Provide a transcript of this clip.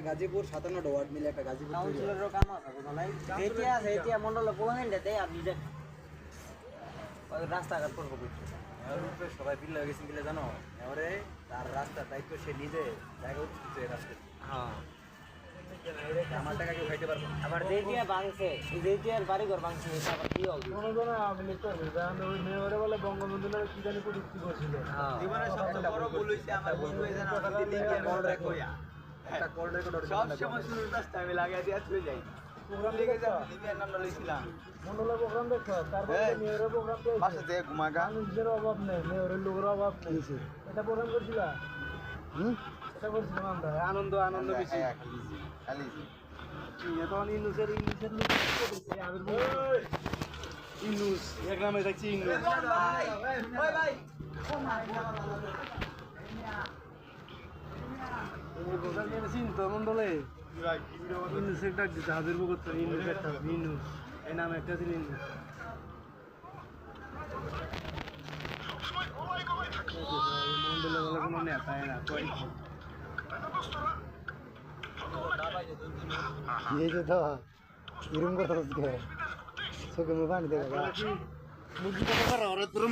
Gazipur 57 word মিলে একটা গাজীপুর কাউন্সিলরের কাম আছে বুঝলাই এইটা মন্ডল বহেন দেয় আপনি যে ওই রাস্তাঘাট করবো কিছু রূপে সবাই বিল হয়ে গেছেন বলে জানো এবারে তার রাস্তার দায়িত্ব সে নিজে জায়গা উঠছে রাস্তা হ্যাঁ আমার টাকা কেউ খাইতে পারবো না। আবার যেটিয়া ভাঙছে যেটিয়ার বাড়ি ঘর ভাঙছে এটা আবার কি হবে মেয়রে বলে বঙ্গবন্ধুর কি জানি প্রযুক্তি করছিল জীবনের সবচেয়ে বড় ভুল হইছে আমার বন্ধু এখানে আমাদের লিগে কল রেকর্ড একটা কল রেকর্ড সব সময় শুরুর রাস্তা আমি লাগাই দিয়ে চলে যাই প্রোগ্রাম লিগে যা লিবিয়ার নাম লইছিলাম মন্ডলের প্রোগ্রাম দেখছো তারপরে মেয়রের প্রোগ্রাম বাসা থেকে ঘুমাগা মানুষের অভাব নেই মেয়রের লোকের অভাব নেই এটা প্রোগ্রাম করছিলা এটা করছিলাম আমরা আনন্দ আনন্দ বেশি খালি তখন ইনুসের লোক ইনুস এক নামে দেখছি ইনুস ভাই ওই ভাই চিন্তা মন্ডলে ইনুস একটা জাহাজের করতো ইনুস একটা ইনুস এই নাম একটা ছিল ইনুস মন্ডলে বলে কোনো নেতা না ये जो था इरुम को तरफ के सो के मुबान देगा মুরগি কথা করা ওরা তোর